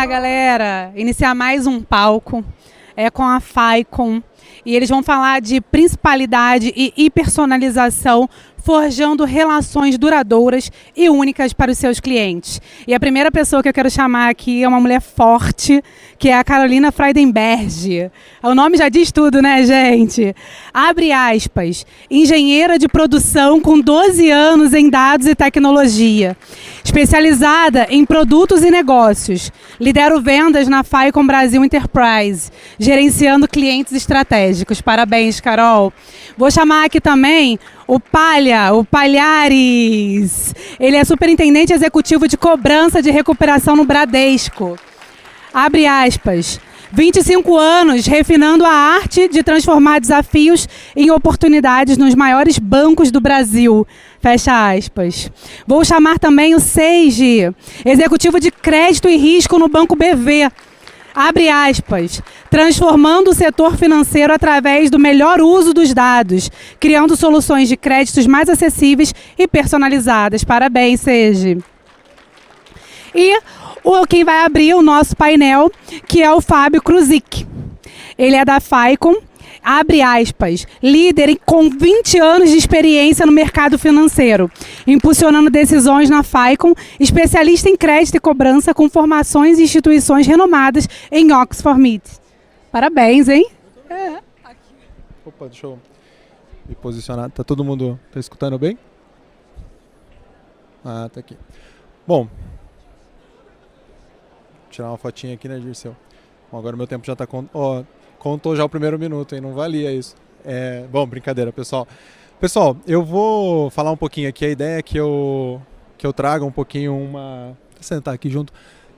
Galera, iniciar mais um palco com a Faicon e eles vão falar de principalidade e hipersonalização, forjando relações duradouras e únicas para os seus clientes. E a primeira pessoa que eu quero chamar aqui é uma mulher forte, que é a Carolina Freudenberg. O nome já diz tudo, né, gente? Abre aspas, engenheira de produção com 12 anos em dados e tecnologia, especializada em produtos e negócios. Lidero vendas na Faicon Brasil Enterprise, gerenciando clientes estratégicos. Parabéns, Carol. Vou chamar aqui também o Palhares. Ele é superintendente executivo de cobrança de recuperação no Bradesco. Abre aspas. 25 anos refinando a arte de transformar desafios em oportunidades nos maiores bancos do Brasil. Fecha aspas. Vou chamar também o Seiji, executivo de crédito e risco no Banco BV. Abre aspas, transformando o setor financeiro através do melhor uso dos dados, criando soluções de créditos mais acessíveis e personalizadas. Parabéns, Seiji. E quem vai abrir o nosso painel, que é o Fábio Kruzik. Ele é da Faicon, abre aspas, líder com 20 anos de experiência no mercado financeiro, impulsionando decisões na Faicon, especialista em crédito e cobrança com formações em instituições renomadas em Oxford Meet. Parabéns, hein? Opa, deixa eu me posicionar. Tá todo mundo escutando bem? Ah, tá aqui. Bom, vou tirar uma fotinha aqui, né, Dirceu? Bom, agora o meu tempo já tá contou já o primeiro minuto, hein? Não valia isso. Bom, brincadeira, pessoal. Pessoal, eu vou falar um pouquinho aqui. A ideia é que eu traga um pouquinho Vou sentar aqui junto.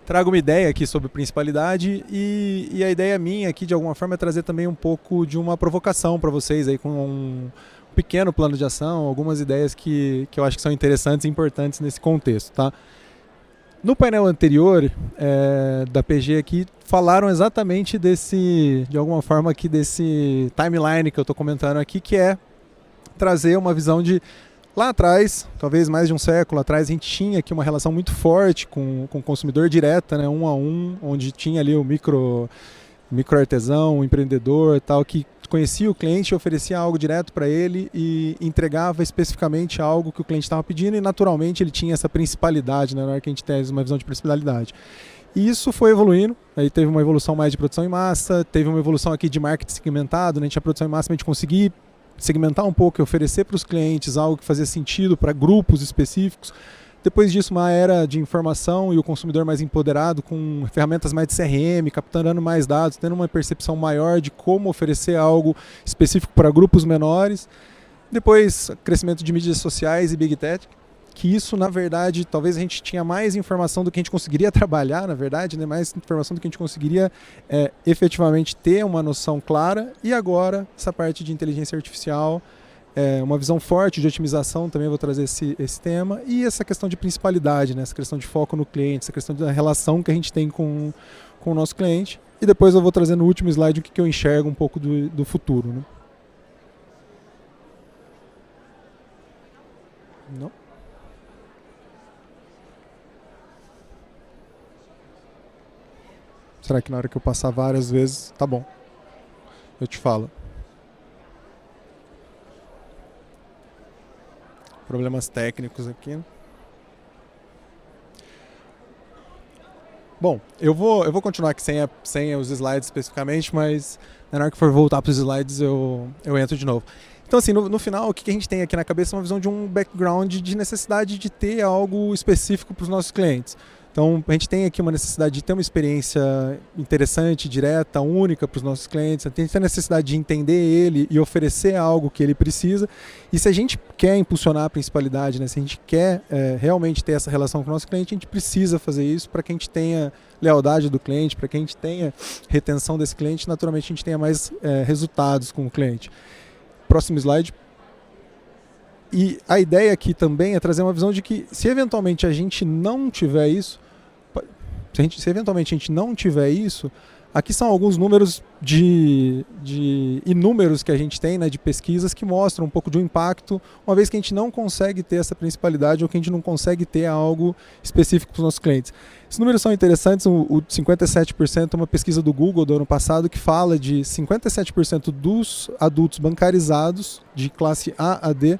Trago uma ideia aqui sobre principalidade e a ideia minha aqui, de alguma forma, é trazer também um pouco de uma provocação para vocês aí com um pequeno plano de ação, algumas ideias que eu acho que são interessantes e importantes nesse contexto, tá? No painel anterior da PG aqui, falaram exatamente de alguma forma aqui desse timeline que eu estou comentando aqui, que é trazer uma visão de lá atrás, talvez mais de um século atrás, a gente tinha aqui uma relação muito forte com o consumidor direta, né, um a um, onde tinha ali o micro artesão, o empreendedor e tal, que conhecia o cliente, oferecia algo direto para ele e entregava especificamente algo que o cliente estava pedindo e naturalmente ele tinha essa principalidade, né, na hora que a gente tem uma visão de principalidade. E isso foi evoluindo, aí teve uma evolução mais de produção em massa, teve uma evolução aqui de marketing segmentado, né, a gente tinha produção em massa, a gente conseguir segmentar um pouco e oferecer para os clientes algo que fazia sentido para grupos específicos. Depois disso, uma era de informação e o consumidor mais empoderado, com ferramentas mais de CRM, capturando mais dados, tendo uma percepção maior de como oferecer algo específico para grupos menores. Depois, crescimento de mídias sociais e Big Tech, que isso, na verdade, talvez a gente tinha mais informação do que a gente conseguiria trabalhar, na verdade, né? Mais informação do que a gente conseguiria efetivamente ter uma noção clara. E agora, essa parte de inteligência artificial, uma visão forte de otimização, também vou trazer esse tema, e essa questão de principalidade, né? Essa questão de foco no cliente, essa questão da relação que a gente tem com o nosso cliente. E depois eu vou trazer no último slide o que eu enxergo um pouco do futuro. Né? Não? Será que na hora que eu passar várias vezes, tá bom, eu te falo. Problemas técnicos aqui. Bom, eu vou continuar aqui sem os slides especificamente, mas na hora que for voltar para os slides eu entro de novo. Então assim, no final, o que a gente tem aqui na cabeça é uma visão de um background de necessidade de ter algo específico para os nossos clientes. Então, a gente tem aqui uma necessidade de ter uma experiência interessante, direta, única para os nossos clientes. A gente tem a necessidade de entender ele e oferecer algo que ele precisa. E se a gente quer impulsionar a principalidade, né, se a gente quer realmente ter essa relação com o nosso cliente, a gente precisa fazer isso para que a gente tenha lealdade do cliente, para que a gente tenha retenção desse cliente, naturalmente a gente tenha mais resultados com o cliente. Próximo slide. E a ideia aqui também é trazer uma visão de que se eventualmente a gente não tiver isso, Aqui são alguns números de inúmeros que a gente tem, né, de pesquisas que mostram um pouco de um impacto, uma vez que a gente não consegue ter essa principalidade ou que a gente não consegue ter algo específico para os nossos clientes. Esses números são interessantes, o 57% é uma pesquisa do Google do ano passado que fala de 57% dos adultos bancarizados de classe A a D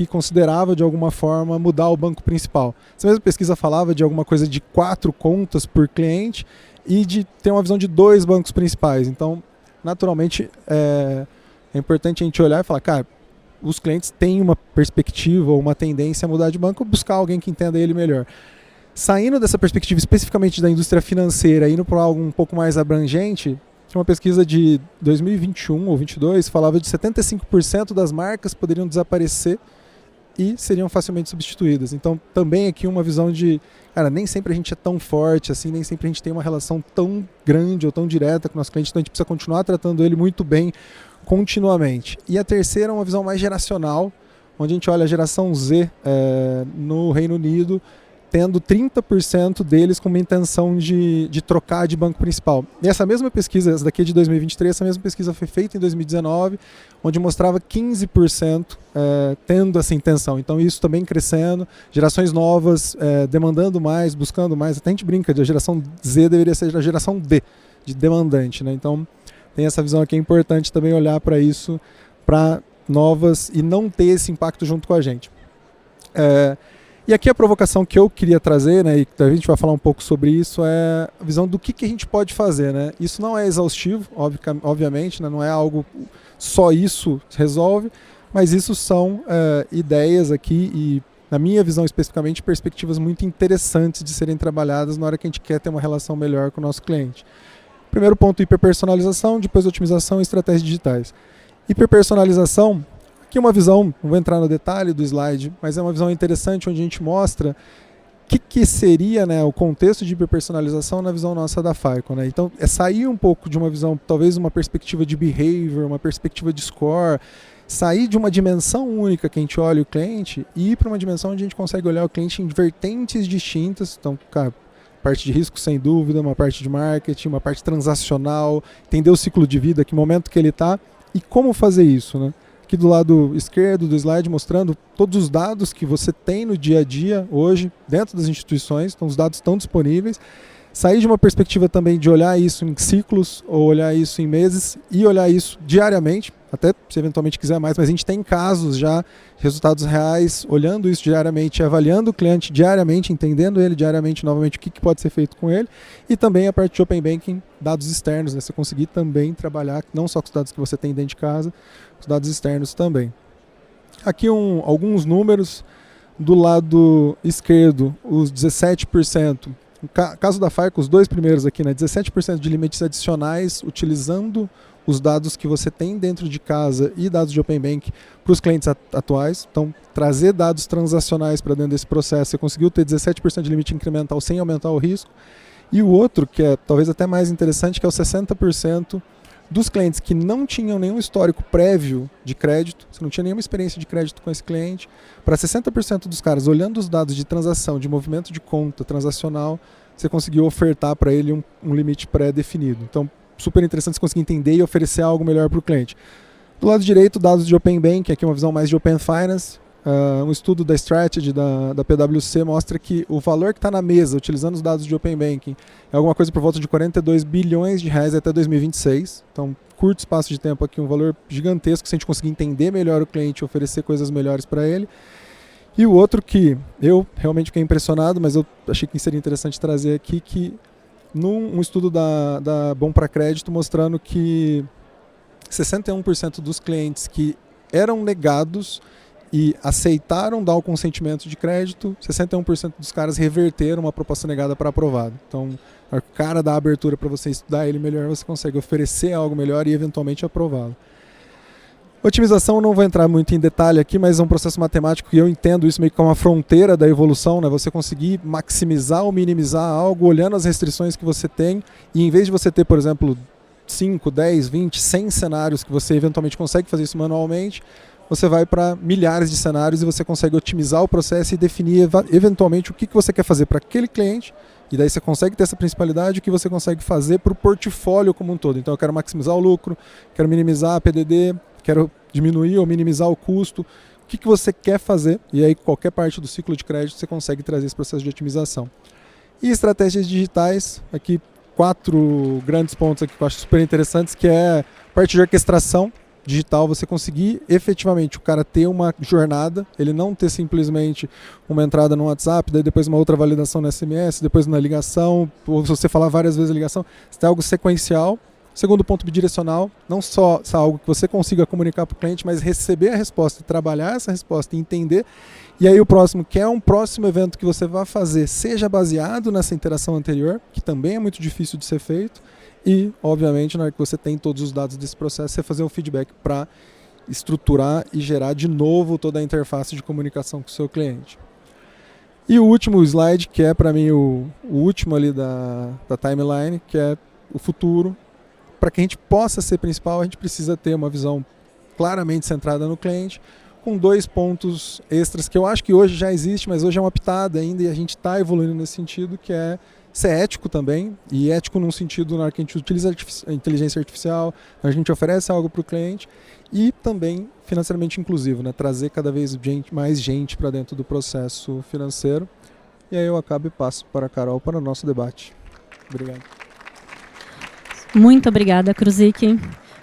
considerava de alguma forma mudar o banco principal. Essa mesma pesquisa falava de alguma coisa de 4 contas por cliente e de ter uma visão de 2 bancos principais. Então, naturalmente, é importante a gente olhar e falar, cara, os clientes têm uma perspectiva ou uma tendência a mudar de banco, buscar alguém que entenda ele melhor. Saindo dessa perspectiva especificamente da indústria financeira, indo para algo um pouco mais abrangente, tinha uma pesquisa de 2021 ou 2022, falava de 75% das marcas poderiam desaparecer e seriam facilmente substituídas. Então, também aqui uma visão de, cara, nem sempre a gente é tão forte assim, nem sempre a gente tem uma relação tão grande ou tão direta com o nosso cliente, então a gente precisa continuar tratando ele muito bem continuamente. E a terceira é uma visão mais geracional, onde a gente olha a geração Z no Reino Unido, tendo 30% deles com uma intenção de trocar de banco principal. E essa mesma pesquisa, essa daqui é de 2023, essa mesma pesquisa foi feita em 2019, onde mostrava 15% tendo essa intenção. Então isso também crescendo, gerações novas demandando mais, buscando mais. Até a gente brinca, a geração Z deveria ser a geração D, de demandante, né? Então tem essa visão aqui, é importante também olhar para isso, para novas e não ter esse impacto junto com a gente. E aqui a provocação que eu queria trazer, né, e a gente vai falar um pouco sobre isso, é a visão do que a gente pode fazer, né? Isso não é exaustivo, obviamente, né, não é algo só isso resolve, mas isso são ideias aqui e, na minha visão especificamente, perspectivas muito interessantes de serem trabalhadas na hora que a gente quer ter uma relação melhor com o nosso cliente. Primeiro ponto, hiperpersonalização, depois otimização e estratégias digitais. Hiperpersonalização, aqui uma visão, não vou entrar no detalhe do slide, mas é uma visão interessante onde a gente mostra o que seria, né, o contexto de hiperpersonalização na visão nossa da FICO, né? Então, é sair um pouco de uma visão, talvez uma perspectiva de behavior, uma perspectiva de score, sair de uma dimensão única que a gente olha o cliente e ir para uma dimensão onde a gente consegue olhar o cliente em vertentes distintas. Então, cara, parte de risco, sem dúvida, uma parte de marketing, uma parte transacional, entender o ciclo de vida, que momento que ele está e como fazer isso, né? Aqui do lado esquerdo do slide mostrando todos os dados que você tem no dia a dia hoje dentro das instituições, então os dados estão disponíveis. Sair de uma perspectiva também de olhar isso em ciclos ou olhar isso em meses e olhar isso diariamente, até se eventualmente quiser mais, mas a gente tem casos já, resultados reais, olhando isso diariamente, avaliando o cliente diariamente, entendendo ele diariamente novamente o que pode ser feito com ele, e também a parte de Open Banking, dados externos, né? Você conseguir também trabalhar não só com os dados que você tem dentro de casa, os dados externos também. Aqui alguns números do lado esquerdo, os 17%. No caso da FICO, os dois primeiros aqui, né, 17% de limites adicionais utilizando os dados que você tem dentro de casa e dados de Open Bank para os clientes atuais. Então, trazer dados transacionais para dentro desse processo, você conseguiu ter 17% de limite incremental sem aumentar o risco. E o outro, que é talvez até mais interessante, que é o 60% dos clientes que não tinham nenhum histórico prévio de crédito, você não tinha nenhuma experiência de crédito com esse cliente, para 60% dos caras, olhando os dados de transação, de movimento de conta transacional, você conseguiu ofertar para ele um limite pré-definido. Então, super interessante você conseguir entender e oferecer algo melhor para o cliente. Do lado direito, dados de Open Banking, aqui uma visão mais de Open Finance. Um estudo da Strategy, da PwC, mostra que o valor que está na mesa, utilizando os dados de Open Banking, é alguma coisa por volta de 42 bilhões de reais até 2026. Então, curto espaço de tempo aqui, um valor gigantesco, se a gente conseguir entender melhor o cliente e oferecer coisas melhores para ele. E o outro que eu realmente fiquei impressionado, mas eu achei que seria interessante trazer aqui, que num estudo da Bom para Crédito, mostrando que 61% dos clientes que eram negados e aceitaram dar o consentimento de crédito, 61% dos caras reverteram uma proposta negada para aprovado. Então, o cara dá abertura para você estudar ele melhor, você consegue oferecer algo melhor e eventualmente aprová-lo. Otimização, não vou entrar muito em detalhe aqui, mas é um processo matemático que eu entendo isso meio que como uma fronteira da evolução, né? Você conseguir maximizar ou minimizar algo olhando as restrições que você tem e em vez de você ter, por exemplo, 5, 10, 20, 100 cenários que você eventualmente consegue fazer isso manualmente, você vai para milhares de cenários e você consegue otimizar o processo e definir eventualmente o que você quer fazer para aquele cliente E daí você consegue ter essa principalidade, o que você consegue fazer para o portfólio como um todo. Então eu quero maximizar o lucro, quero minimizar a PDD, quero diminuir ou minimizar o custo. O que você quer fazer? E aí qualquer parte do ciclo de crédito você consegue trazer esse processo de otimização. E estratégias digitais, aqui 4 grandes pontos aqui que eu acho super interessantes, que é a parte de orquestração digital, você conseguir efetivamente o cara ter uma jornada, ele não ter simplesmente uma entrada no WhatsApp, daí depois uma outra validação no SMS, depois na ligação, ou se você falar várias vezes a ligação, você tem algo sequencial. Segundo ponto, bidirecional, não só algo que você consiga comunicar para o cliente, mas receber a resposta, trabalhar essa resposta e entender. E aí o próximo, que é um próximo evento que você vai fazer, seja baseado nessa interação anterior, que também é muito difícil de ser feito, e, obviamente, na hora que você tem todos os dados desse processo, você fazer um feedback para estruturar e gerar de novo toda a interface de comunicação com o seu cliente. E o último slide, que é para mim o último ali da timeline, que é o futuro. Para que a gente possa ser principal, a gente precisa ter uma visão claramente centrada no cliente, com 2 pontos extras que eu acho que hoje já existe, mas hoje é uma pitada ainda e a gente está evoluindo nesse sentido, que é ser ético também, e ético num sentido na hora que a gente utiliza a inteligência artificial, a gente oferece algo para o cliente, e também financeiramente inclusivo, né? Trazer cada vez mais gente para dentro do processo financeiro. E aí eu acabo e passo para a Carol para o nosso debate. Obrigado. Muito obrigada, Kruzik.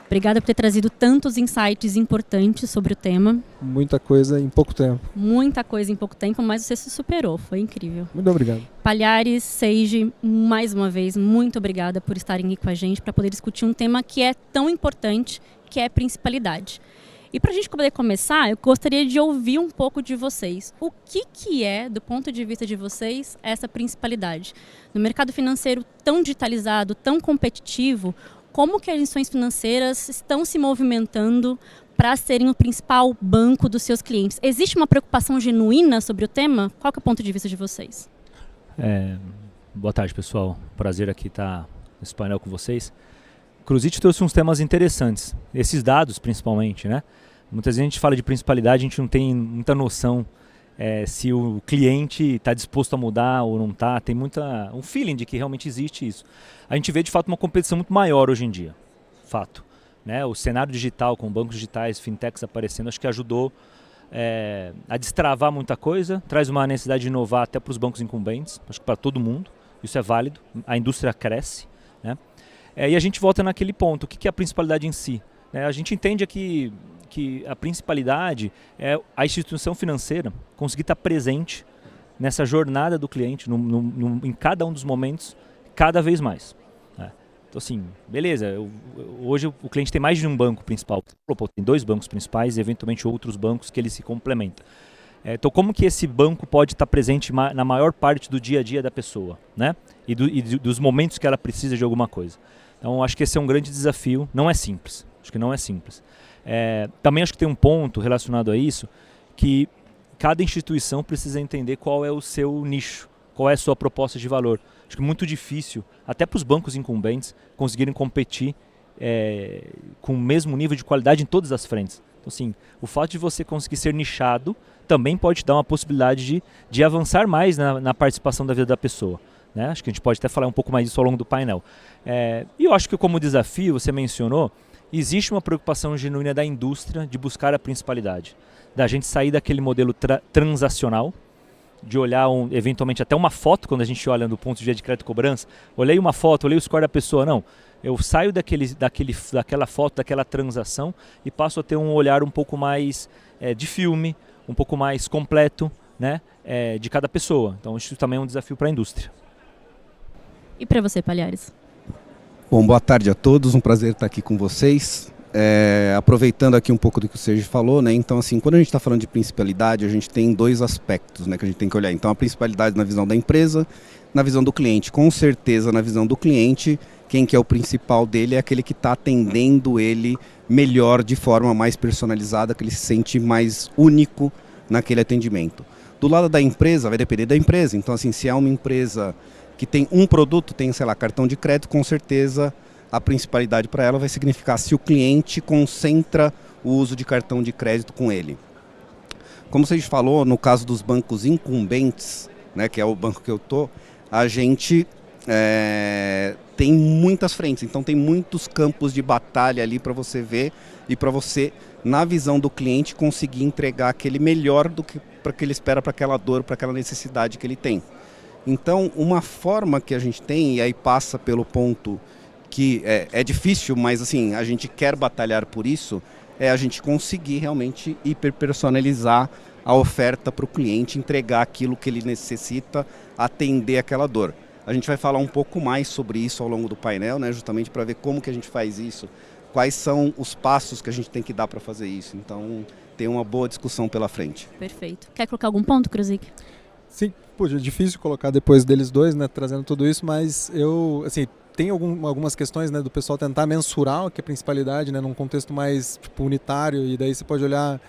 Obrigada por ter trazido tantos insights importantes sobre o tema. Muita coisa em pouco tempo. Muita coisa em pouco tempo, mas você se superou. Foi incrível. Muito obrigado. Palhares, Seiji, mais uma vez, muito obrigada por estarem aqui com a gente para poder discutir um tema que é tão importante, que é principalidade. E para a gente poder começar, eu gostaria de ouvir um pouco de vocês. O que é, do ponto de vista de vocês, essa principalidade? No mercado financeiro tão digitalizado, tão competitivo, como que as instituições financeiras estão se movimentando para serem o principal banco dos seus clientes? Existe uma preocupação genuína sobre o tema? Qual que é o ponto de vista de vocês? Boa tarde, pessoal. Prazer aqui estar nesse painel com vocês. Kruzik trouxe uns temas interessantes. Esses dados, principalmente, né? Muitas vezes a gente fala de principalidade, a gente não tem muita noção se o cliente está disposto a mudar ou não está. Tem um feeling de que realmente existe isso. A gente vê, de fato, uma competição muito maior hoje em dia. Fato. Né? O cenário digital, com bancos digitais, fintechs aparecendo, acho que ajudou a destravar muita coisa, traz uma necessidade de inovar até para os bancos incumbentes, acho que para todo mundo. Isso é válido. A indústria cresce, né? E a gente volta naquele ponto, o que é a principalidade em si? A gente entende aqui que a principalidade é a instituição financeira conseguir estar presente nessa jornada do cliente, em cada um dos momentos, cada vez mais. Então assim, beleza, hoje o cliente tem mais de um banco principal, tem 2 bancos principais e eventualmente outros bancos que ele se complementa. Então como que esse banco pode estar presente na maior parte do dia a dia da pessoa, né? E dos momentos que ela precisa de alguma coisa. Então acho que esse é um grande desafio, não é simples, acho que não é simples. Também acho que tem um ponto relacionado a isso, que cada instituição precisa entender qual é o seu nicho, qual é a sua proposta de valor. Acho que é muito difícil, até para os bancos incumbentes, conseguirem competir com o mesmo nível de qualidade em todas as frentes. Então assim, o fato de você conseguir ser nichado também pode te dar uma possibilidade de avançar mais na participação da vida da pessoa. Né? Acho que a gente pode até falar um pouco mais disso ao longo do painel. E eu acho que como desafio, você mencionou, existe uma preocupação genuína da indústria de buscar a principalidade. Da gente sair daquele modelo transacional, de olhar eventualmente até uma foto, quando a gente olha do ponto de vista de crédito e cobrança, olhei uma foto, olhei o score da pessoa, não. Eu saio daquela foto, daquela transação e passo a ter um olhar um pouco mais de filme, um pouco mais completo, né, de cada pessoa. Então isso também é um desafio para a indústria. E para você, Palhares? Bom, boa tarde a todos, um prazer estar aqui com vocês. Aproveitando aqui um pouco do que o Sérgio falou, né? Então, assim, quando a gente está falando de principalidade, a gente tem 2 aspectos, né, que a gente tem que olhar. Então, a principalidade na visão da empresa, na visão do cliente. Com certeza, na visão do cliente, quem que é o principal dele é aquele que está atendendo ele melhor, de forma mais personalizada, que ele se sente mais único naquele atendimento. Do lado da empresa, vai depender da empresa. Então, assim, se é uma empresa que tem um produto, tem, sei lá, cartão de crédito, com certeza a principalidade para ela vai significar se o cliente concentra o uso de cartão de crédito com ele. Como você falou, no caso dos bancos incumbentes, né, que é o banco que eu estou, a gente tem muitas frentes, então tem muitos campos de batalha ali para você ver e para você, na visão do cliente, conseguir entregar aquele melhor do que para que ele espera, para aquela dor, para aquela necessidade que ele tem. Então, uma forma que a gente tem, e aí passa pelo ponto que é difícil, mas assim, a gente quer batalhar por isso, é a gente conseguir realmente hiperpersonalizar a oferta para o cliente, entregar aquilo que ele necessita, atender aquela dor. A gente vai falar um pouco mais sobre isso ao longo do painel, né, justamente para ver como que a gente faz isso, quais são os passos que a gente tem que dar para fazer isso. Então, tem uma boa discussão pela frente. Perfeito. Quer colocar algum ponto, Kruzik? Sim, é difícil colocar depois deles dois, né, trazendo tudo isso, mas tem algumas questões, né, do pessoal tentar mensurar o que é principalidade, né, num contexto mais tipo, unitário, e daí você pode olhar,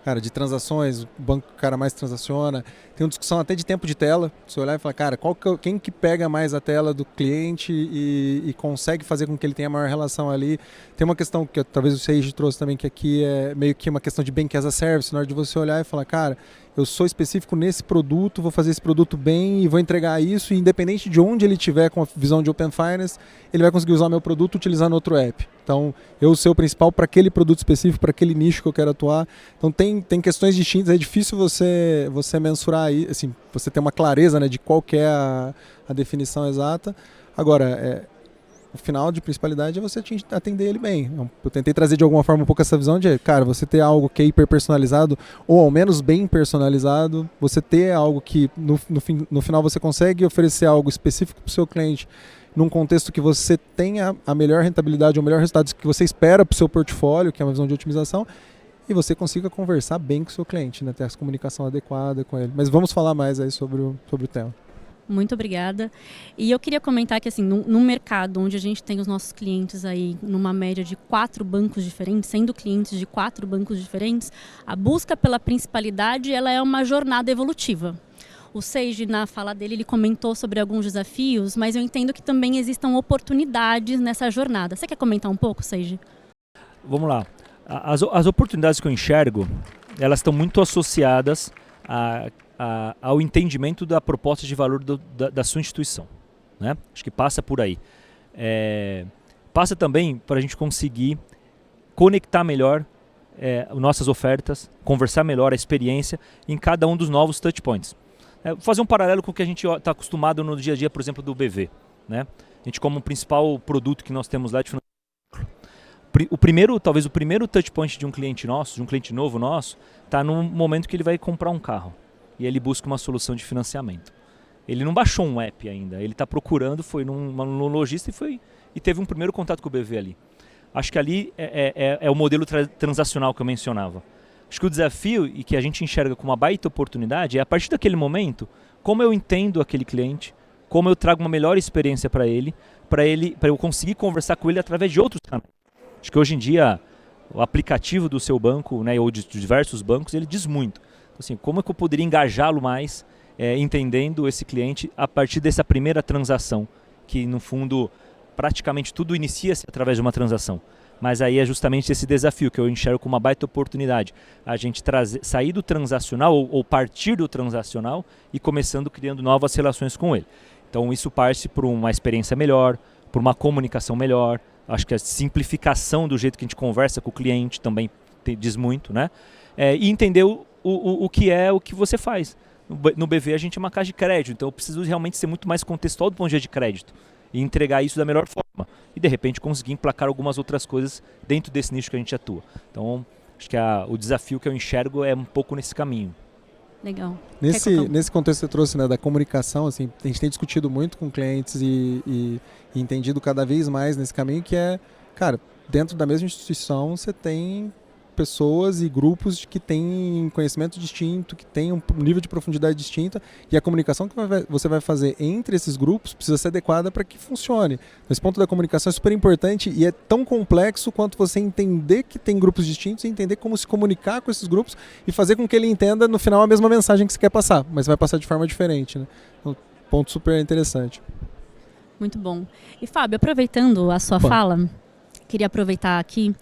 cara, de transações, o banco que o cara mais transaciona. Tem uma discussão até de tempo de tela. Você olhar e falar, cara, quem que pega mais a tela do cliente e consegue fazer com que ele tenha maior relação ali. Tem uma questão que talvez o Sage trouxe também, que aqui é meio que uma questão de Bank as a Service, na hora de você olhar e falar, cara, eu sou específico nesse produto, vou fazer esse produto bem e vou entregar isso, e independente de onde ele estiver com a visão de Open Finance, ele vai conseguir usar o meu produto utilizando outro app. Então, eu ser o principal para aquele produto específico, para aquele nicho que eu quero atuar. Então, tem questões distintas, é difícil você mensurar aí, assim, você ter uma clareza, né, de qual que é a definição exata. Agora, o final de principalidade é você atender ele bem. Eu tentei trazer de alguma forma um pouco essa visão de, cara, você ter algo que é hiper personalizado, ou ao menos bem personalizado, você ter algo que no final você consegue oferecer algo específico para o seu cliente, num contexto que você tenha a melhor rentabilidade, o melhor resultado que você espera para o seu portfólio, que é uma visão de otimização, e você consiga conversar bem com o seu cliente, né, ter essa comunicação adequada com ele. Mas vamos falar mais aí sobre o tema. Muito obrigada. E eu queria comentar que, assim, no mercado onde a gente tem os nossos clientes aí numa média de 4 bancos diferentes, sendo clientes de 4 bancos diferentes, a busca pela principalidade, ela é uma jornada evolutiva. O Sage, na fala dele, ele comentou sobre alguns desafios, mas eu entendo que também existam oportunidades nessa jornada. Você quer comentar um pouco, Sage? Vamos lá. As oportunidades que eu enxergo, elas estão muito associadas ao entendimento da proposta de valor da sua instituição, né? Acho que passa por aí. Passa também para a gente conseguir conectar melhor nossas ofertas, conversar melhor a experiência em cada um dos novos touchpoints. Vou fazer um paralelo com o que a gente está acostumado no dia a dia, por exemplo, do BV, né? A gente, como principal produto que nós temos lá de talvez o primeiro touchpoint de um cliente nosso, de um cliente novo nosso, está no momento que ele vai comprar um carro e ele busca uma solução de financiamento. Ele não baixou um app ainda, ele está procurando, foi num lojista e teve um primeiro contato com o BV ali. Acho que ali é o modelo transacional que eu mencionava. Acho que o desafio, e que a gente enxerga como uma baita oportunidade, é a partir daquele momento, como eu entendo aquele cliente, como eu trago uma melhor experiência para eu conseguir conversar com ele através de outros canais. Acho que hoje em dia o aplicativo do seu banco, né, ou de diversos bancos, ele diz muito. Então, assim, como é que eu poderia engajá-lo mais, entendendo esse cliente a partir dessa primeira transação, que no fundo praticamente tudo inicia-se através de uma transação. Mas aí é justamente esse desafio que eu enxergo como uma baita oportunidade. A gente sair do transacional ou partir do transacional e criando novas relações com ele. Então isso parte por uma experiência melhor, por uma comunicação melhor. Acho que a simplificação do jeito que a gente conversa com o cliente também diz muito, né? E entender o que você faz. No BV a gente é uma casa de crédito, então eu preciso realmente ser muito mais contextual do ponto de vista de crédito e entregar isso da melhor forma. E de repente conseguir emplacar algumas outras coisas dentro desse nicho que a gente atua. Então acho que o desafio que eu enxergo é um pouco nesse caminho. Legal. Nesse contexto que você trouxe, né, da comunicação, assim, a gente tem discutido muito com clientes e entendido cada vez mais nesse caminho que cara, dentro da mesma instituição você tem pessoas e grupos que têm conhecimento distinto, que têm um nível de profundidade distinta, e a comunicação que você vai fazer entre esses grupos precisa ser adequada para que funcione. Esse ponto da comunicação é super importante e é tão complexo quanto você entender que tem grupos distintos e entender como se comunicar com esses grupos e fazer com que ele entenda no final a mesma mensagem que você quer passar, mas vai passar de forma diferente, né? Um ponto super interessante. Muito bom. E Fábio, aproveitando a sua fala, queria aproveitar aqui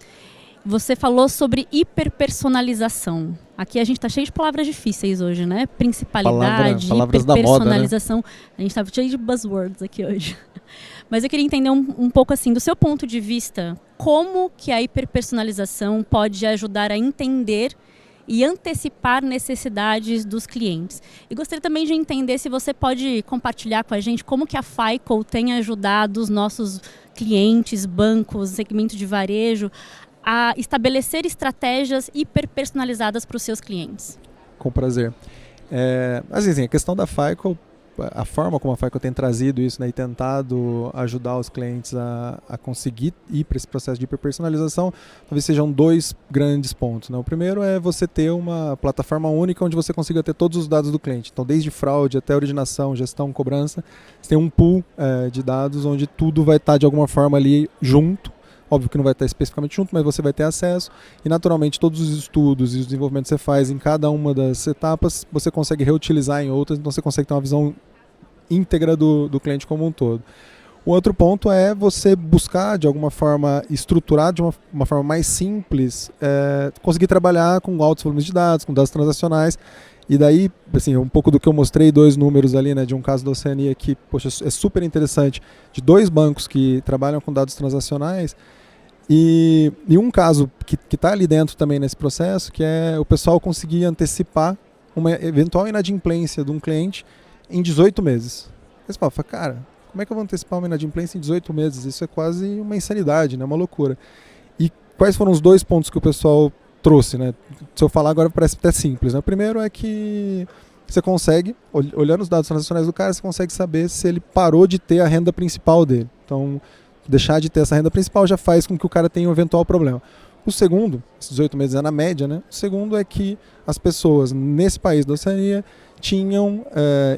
Você falou sobre hiperpersonalização. Aqui a gente está cheio de palavras difíceis hoje, né? Principalidade, palavras da moda, né? hiperpersonalização. A gente está cheio de buzzwords aqui hoje. Mas eu queria entender um pouco assim, do seu ponto de vista, como que a hiperpersonalização pode ajudar a entender e antecipar necessidades dos clientes. E gostaria também de entender se você pode compartilhar com a gente como que a FICO tem ajudado os nossos clientes, bancos, segmento de varejo, a estabelecer estratégias hiperpersonalizadas para os seus clientes. Com prazer. Assim, a questão da FICO, a forma como a FICO tem trazido isso, né, e tentado ajudar os clientes a conseguir ir para esse processo de hiperpersonalização, talvez sejam 2 grandes pontos, né? O primeiro é você ter uma plataforma única onde você consiga ter todos os dados do cliente. Então, desde fraude até originação, gestão, cobrança, você tem um pool de dados onde tudo vai estar de alguma forma ali junto. Óbvio que não vai estar especificamente junto, mas você vai ter acesso e, naturalmente, todos os estudos e os desenvolvimentos que você faz em cada uma das etapas, você consegue reutilizar em outras, então você consegue ter uma visão íntegra do cliente como um todo. O outro ponto é você buscar, de alguma forma, estruturar de uma forma mais simples, conseguir trabalhar com altos volumes de dados, com dados transacionais. E daí, assim, um pouco do que eu mostrei, 2 números ali, né, de um caso da Oceania que, poxa, é super interessante, de 2 bancos que trabalham com dados transacionais. E um caso que está ali dentro também nesse processo, que é o pessoal conseguir antecipar uma eventual inadimplência de um cliente em 18 meses. Aí você fala, cara, como é que eu vou antecipar uma inadimplência em 18 meses? Isso é quase uma insanidade, né? Uma loucura. E quais foram os 2 pontos que o pessoal trouxe, né? Se eu falar agora parece até simples, né? O primeiro é que você consegue, olhando os dados transacionais do cara, você consegue saber se ele parou de ter a renda principal dele. Então, deixar de ter essa renda principal já faz com que o cara tenha um eventual problema. O segundo, esses 18 meses é na média, né? O segundo é que as pessoas nesse país da Oceania tinham,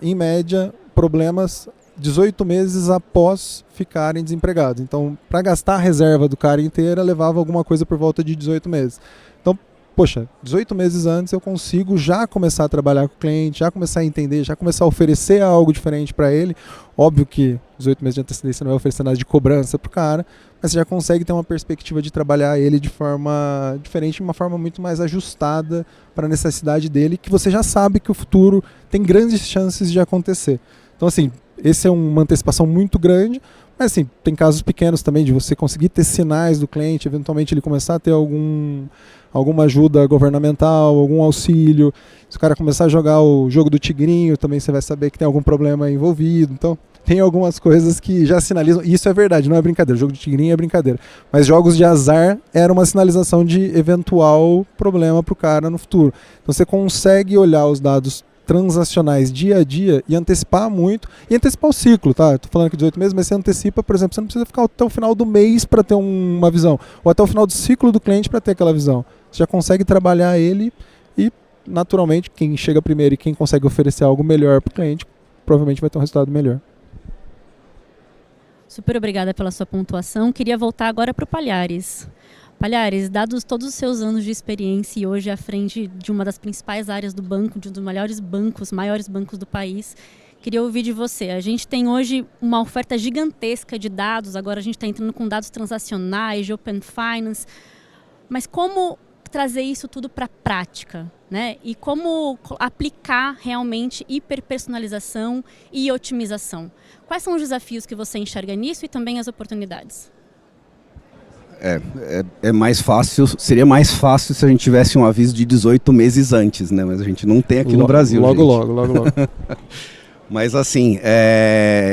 em média, problemas 18 meses após ficarem desempregados. Então, para gastar a reserva do cara inteira, levava alguma coisa por volta de 18 meses. Então, poxa, 18 meses antes eu consigo já começar a trabalhar com o cliente, já começar a entender, já começar a oferecer algo diferente para ele. Óbvio que 18 meses de antecedência não vai oferecer nada de cobrança para o cara, mas você já consegue ter uma perspectiva de trabalhar ele de forma diferente, de uma forma muito mais ajustada para a necessidade dele, que você já sabe que o futuro tem grandes chances de acontecer. Então, assim, esse é uma antecipação muito grande, mas assim, tem casos pequenos também de você conseguir ter sinais do cliente, eventualmente ele começar a ter alguma ajuda governamental, algum auxílio. Se o cara começar a jogar o jogo do tigrinho, também você vai saber que tem algum problema envolvido. Então, tem algumas coisas que já sinalizam, e isso é verdade, não é brincadeira, o jogo de tigrinho é brincadeira, mas jogos de azar era uma sinalização de eventual problema para o cara no futuro. Então você consegue olhar os dados transacionais dia a dia e antecipar muito, e antecipar o ciclo, tá? Estou falando aqui de 18 meses, mas você antecipa, por exemplo, você não precisa ficar até o final do mês para ter uma visão, ou até o final do ciclo do cliente para ter aquela visão. Você já consegue trabalhar ele e, naturalmente, quem chega primeiro e quem consegue oferecer algo melhor para o cliente, provavelmente vai ter um resultado melhor. Super obrigada pela sua pontuação. Queria voltar agora para o Palhares. Palhares, dados todos os seus anos de experiência e hoje à frente de uma das principais áreas do banco, de um dos maiores bancos do país, queria ouvir de você. A gente tem hoje uma oferta gigantesca de dados, agora a gente está entrando com dados transacionais, de Open Finance, mas como trazer isso tudo para a prática, né? E como aplicar realmente hiperpersonalização e otimização? Quais são os desafios que você enxerga nisso e também as oportunidades? É mais fácil, seria mais fácil se a gente tivesse um aviso de 18 meses antes, né? Mas a gente não tem aqui no Brasil. Logo. Mas assim,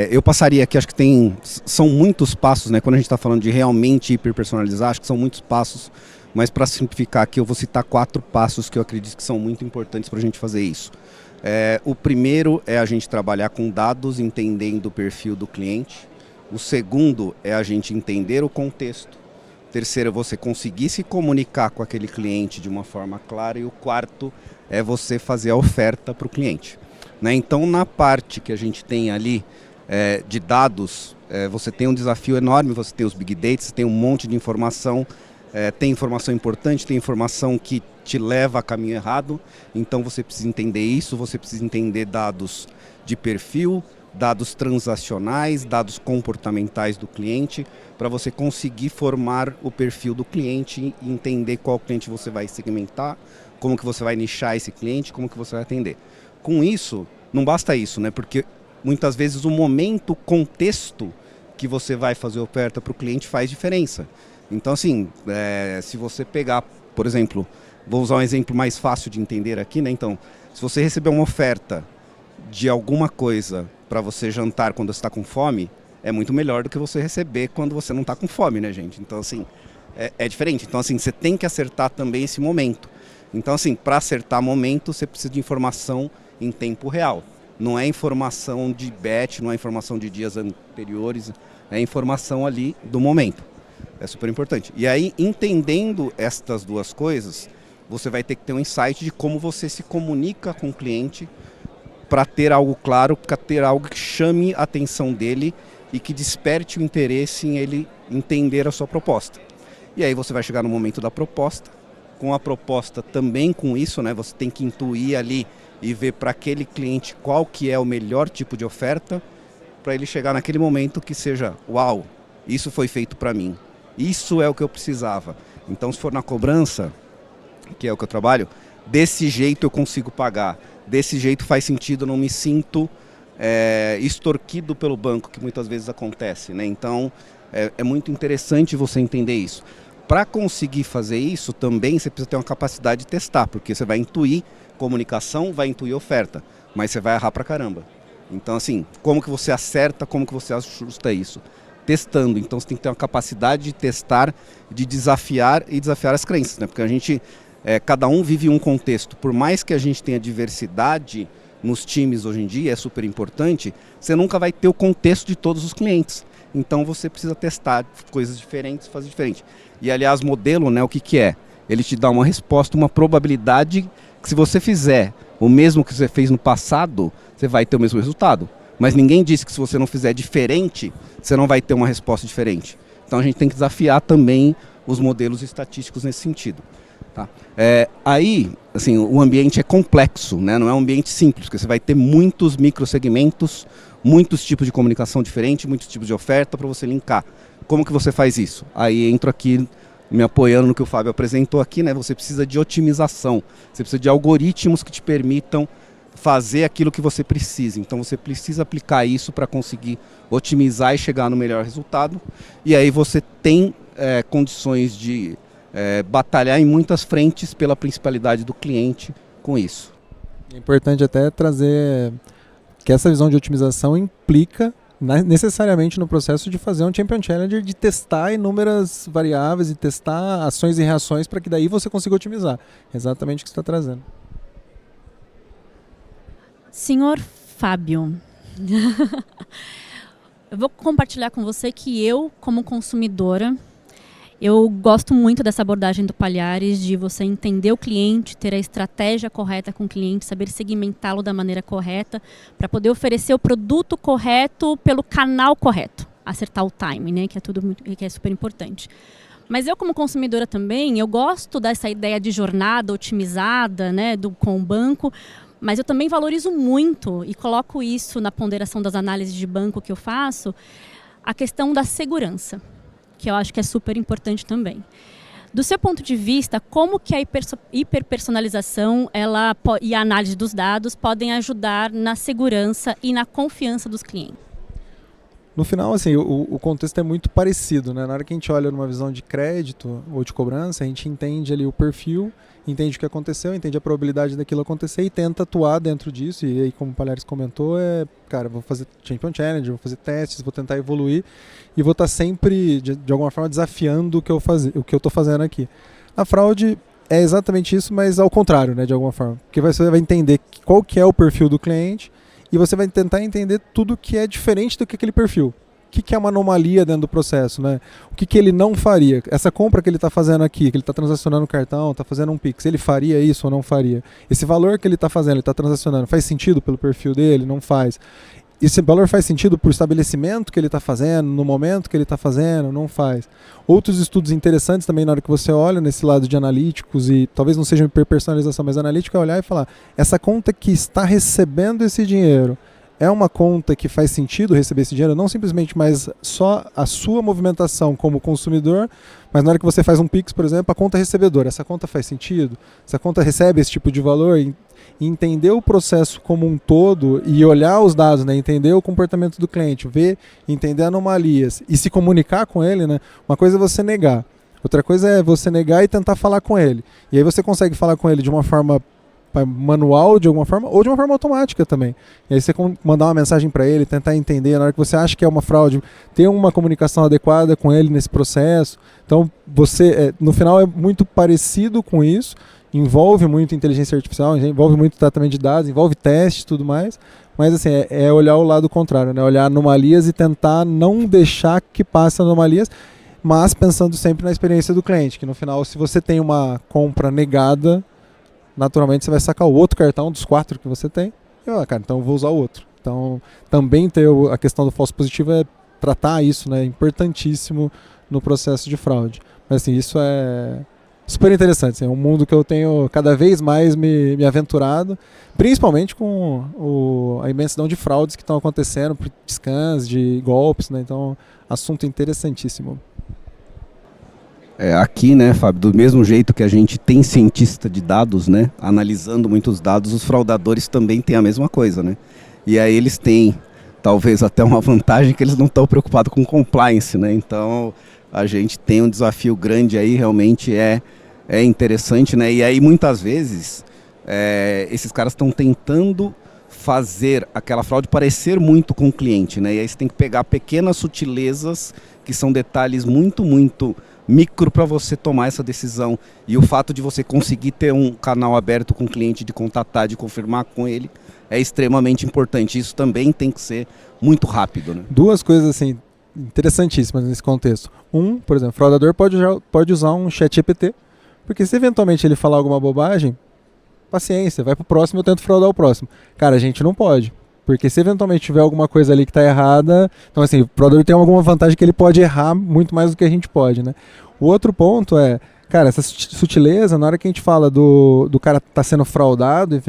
eu passaria aqui, acho que são muitos passos, né? Quando a gente está falando de realmente hiperpersonalizar, acho que são muitos passos, mas para simplificar aqui eu vou citar 4 passos que eu acredito que são muito importantes para a gente fazer isso. O primeiro é a gente trabalhar com dados, entendendo o perfil do cliente. O segundo é a gente entender o contexto. O terceiro é você conseguir se comunicar com aquele cliente de uma forma clara. E o quarto é você fazer a oferta para o cliente. Né? Então, na parte que a gente tem ali de dados, você tem um desafio enorme, você tem os big data, você tem um monte de informação, tem informação importante, tem informação que te leva a caminho errado, então você precisa entender isso, você precisa entender dados de perfil, dados transacionais, dados comportamentais do cliente, para você conseguir formar o perfil do cliente e entender qual cliente você vai segmentar, como que você vai nichar esse cliente, como que você vai atender. Com isso, não basta isso, né? Porque muitas vezes o momento, o contexto que você vai fazer oferta para o cliente faz diferença. Então, assim, se você pegar, por exemplo, vou usar um exemplo mais fácil de entender aqui, né? Então, se você receber uma oferta de alguma coisa para você jantar quando você está com fome, é muito melhor do que você receber quando você não está com fome, né, gente? Então, assim, é diferente. Então, assim, você tem que acertar também esse momento. Então, assim, para acertar momento, você precisa de informação em tempo real. Não é informação de batch, não é informação de dias anteriores, é informação ali do momento. É super importante. E aí, entendendo estas duas coisas, você vai ter que ter um insight de como você se comunica com o cliente para ter algo claro, para ter algo que chame a atenção dele e que desperte o interesse em ele entender a sua proposta. E aí você vai chegar no momento da proposta. Com a proposta também com isso, né? Você tem que intuir ali e ver para aquele cliente qual que é o melhor tipo de oferta para ele chegar naquele momento que seja, uau, isso foi feito para mim, isso é o que eu precisava. Então, se for na cobrança, que é o que eu trabalho, desse jeito eu consigo pagar, desse jeito faz sentido, eu não me sinto extorquido pelo banco, que muitas vezes acontece, né? Então, é muito interessante você entender isso. Para conseguir fazer isso, também você precisa ter uma capacidade de testar, porque você vai intuir comunicação, vai intuir oferta, mas você vai errar pra caramba. Então, assim, como que você acerta, como que você ajusta isso? Testando. Então, você tem que ter uma capacidade de testar, de desafiar e desafiar as crenças, né? Porque a gente, cada um vive um contexto. Por mais que a gente tenha diversidade nos times hoje em dia, é super importante, você nunca vai ter o contexto de todos os clientes. Então, você precisa testar coisas diferentes, fazer diferente. E, aliás, modelo, né, o que é? Ele te dá uma resposta, uma probabilidade que se você fizer o mesmo que você fez no passado, você vai ter o mesmo resultado. Mas ninguém disse que se você não fizer diferente, você não vai ter uma resposta diferente. Então a gente tem que desafiar também os modelos estatísticos nesse sentido. Tá? Aí, assim, o ambiente é complexo, né? Não é um ambiente simples, porque você vai ter muitos microsegmentos, muitos tipos de comunicação diferentes, muitos tipos de oferta para você linkar. Como que você faz isso? Aí entro aqui me apoiando no que o Fábio apresentou aqui, né? Você precisa de otimização, você precisa de algoritmos que te permitam fazer aquilo que você precisa. Então você precisa aplicar isso para conseguir otimizar e chegar no melhor resultado. E aí você tem condições de batalhar em muitas frentes pela principalidade do cliente com isso. É importante até trazer que essa visão de otimização implica necessariamente no processo de fazer um Champion Challenger, de testar inúmeras variáveis e testar ações e reações para que daí você consiga otimizar. Exatamente o que você está trazendo. Senhor Fábio, eu vou compartilhar com você que eu, como consumidora, eu gosto muito dessa abordagem do Palhares, de você entender o cliente, ter a estratégia correta com o cliente, saber segmentá-lo da maneira correta, para poder oferecer o produto correto pelo canal correto, acertar o time, né, que é super importante. Mas eu, como consumidora também, eu gosto dessa ideia de jornada otimizada, né, com o banco, mas eu também valorizo muito, e coloco isso na ponderação das análises de banco que eu faço, a questão da segurança, que eu acho que é super importante também. Do seu ponto de vista, como que a hiperpersonalização e a análise dos dados podem ajudar na segurança e na confiança dos clientes? No final, assim, o contexto é muito parecido, né? Na hora que a gente olha numa visão de crédito ou de cobrança, a gente entende ali o perfil, entende o que aconteceu, entende a probabilidade daquilo acontecer e tenta atuar dentro disso. E aí, como o Palhares comentou, cara, vou fazer Champion Challenge, vou fazer testes, vou tentar evoluir e vou estar sempre, de alguma forma, desafiando o que eu estou fazendo aqui. A fraude é exatamente isso, mas ao contrário, né, de alguma forma. Porque você vai entender qual que é o perfil do cliente e você vai tentar entender tudo que é diferente do que aquele perfil. O que é uma anomalia dentro do processo, né? O que ele não faria? Essa compra que ele está fazendo aqui, que ele está transacionando o cartão, está fazendo um Pix, ele faria isso ou não faria? Esse valor que ele está fazendo, ele está transacionando, faz sentido pelo perfil dele? Não faz. Esse valor faz sentido para o estabelecimento que ele está fazendo, no momento que ele está fazendo? Não faz. Outros estudos interessantes também, na hora que você olha nesse lado de analíticos, e talvez não seja hiperpersonalização, mas analítico é olhar e falar, essa conta que está recebendo esse dinheiro, é uma conta que faz sentido receber esse dinheiro, não simplesmente mais só a sua movimentação como consumidor, mas na hora que você faz um Pix, por exemplo, a conta recebedora, essa conta faz sentido? Essa conta recebe esse tipo de valor? E entender o processo como um todo e olhar os dados, né? Entender o comportamento do cliente, ver, entender anomalias e se comunicar com ele, né? Uma coisa é você negar, outra coisa é você negar e tentar falar com ele. E aí você consegue falar com ele de uma forma manual, de alguma forma, ou de uma forma automática também. E aí você mandar uma mensagem para ele, tentar entender, na hora que você acha que é uma fraude, ter uma comunicação adequada com ele nesse processo. Então, você, no final, é muito parecido com isso, envolve muito inteligência artificial, envolve muito tratamento de dados, envolve teste e tudo mais, mas assim, é olhar o lado contrário, né? Olhar anomalias e tentar não deixar que passe anomalias, mas pensando sempre na experiência do cliente, que no final, se você tem uma compra negada, naturalmente você vai sacar o outro cartão dos 4 que você tem, e cara, então eu vou usar o outro. Então, também ter a questão do falso positivo é tratar isso, né? É importantíssimo no processo de fraude. Mas assim, isso é super interessante, assim, é um mundo que eu tenho cada vez mais me aventurado, principalmente com a imensidão de fraudes que estão acontecendo, de scans, de golpes, né? Então, assunto interessantíssimo. Aqui, né, Fábio, do mesmo jeito que a gente tem cientista de dados, né, analisando muitos dados, os fraudadores também têm a mesma coisa, né? E aí eles têm, talvez até uma vantagem, que eles não estão preocupados com compliance, né? Então, a gente tem um desafio grande aí, realmente é interessante, né? E aí, muitas vezes, esses caras estão tentando fazer aquela fraude parecer muito com o cliente, né? E aí você tem que pegar pequenas sutilezas, que são detalhes muito, muito micro para você tomar essa decisão. E o fato de você conseguir ter um canal aberto com o cliente, de contatar, de confirmar com ele, é extremamente importante. Isso também tem que ser muito rápido, né? Duas coisas assim interessantíssimas nesse contexto. Por exemplo, o fraudador pode usar um chat GPT, porque se eventualmente ele falar alguma bobagem, paciência, vai pro próximo, eu tento fraudar o próximo. Cara, a gente não pode. Porque se eventualmente tiver alguma coisa ali que está errada, então assim, o fraudador tem alguma vantagem que ele pode errar muito mais do que a gente pode, né? O outro ponto é, cara, essa sutileza, na hora que a gente fala do cara tá sendo fraudado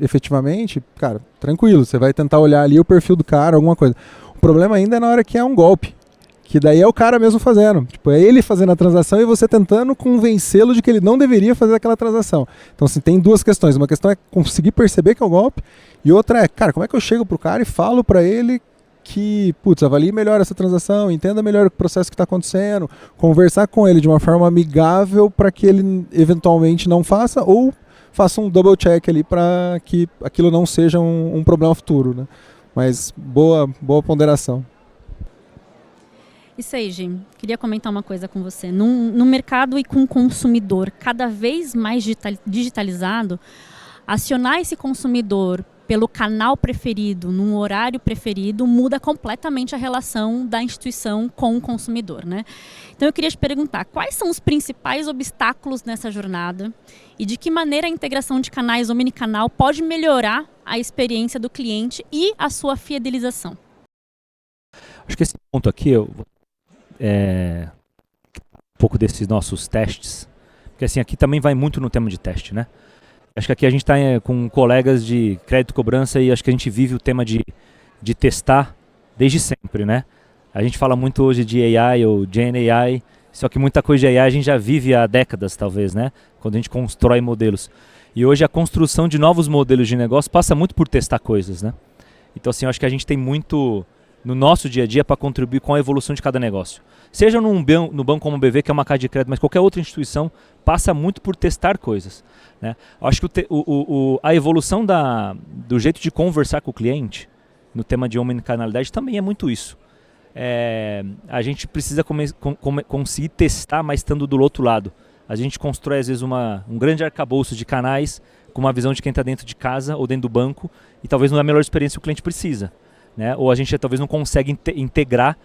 efetivamente, cara, tranquilo, você vai tentar olhar ali o perfil do cara, alguma coisa. O problema ainda é na hora que é um golpe, que daí é o cara mesmo fazendo. Tipo, é ele fazendo a transação e você tentando convencê-lo de que ele não deveria fazer aquela transação. Então, assim, tem duas questões. Uma questão é conseguir perceber que é o golpe, e outra é, cara, como é que eu chego pro cara e falo pra ele que, avalie melhor essa transação, entenda melhor o processo que está acontecendo, conversar com ele de uma forma amigável para que ele eventualmente não faça, ou faça um double check ali para que aquilo não seja um problema futuro, né? Mas boa ponderação. E Seiji, queria comentar uma coisa com você. No mercado e com o consumidor cada vez mais digitalizado, acionar esse consumidor pelo canal preferido, num horário preferido, muda completamente a relação da instituição com o consumidor, né? Então eu queria te perguntar, quais são os principais obstáculos nessa jornada e de que maneira a integração de canais omnicanal pode melhorar a experiência do cliente e a sua fidelização? Acho que esse ponto aqui, um pouco desses nossos testes, porque assim, aqui também vai muito no tema de teste, né? Acho que aqui a gente está com colegas de crédito e cobrança e acho que a gente vive o tema de testar desde sempre, né? A gente fala muito hoje de AI ou Gen AI, só que muita coisa de AI a gente já vive há décadas, talvez, né? Quando a gente constrói modelos. E hoje a construção de novos modelos de negócio passa muito por testar coisas, né? Então, assim, eu acho que a gente tem muito no nosso dia a dia para contribuir com a evolução de cada negócio. Seja no banco como o BV, que é uma casa de crédito, mas qualquer outra instituição passa muito por testar coisas, né? Eu acho que a evolução do jeito de conversar com o cliente, no tema de omnicanalidade, também é muito isso. A gente precisa conseguir testar, mas estando do outro lado. A gente constrói, às vezes, um grande arcabouço de canais com uma visão de quem está dentro de casa ou dentro do banco e talvez não é a melhor experiência que o cliente precisa, né? Ou a gente talvez não consegue integrar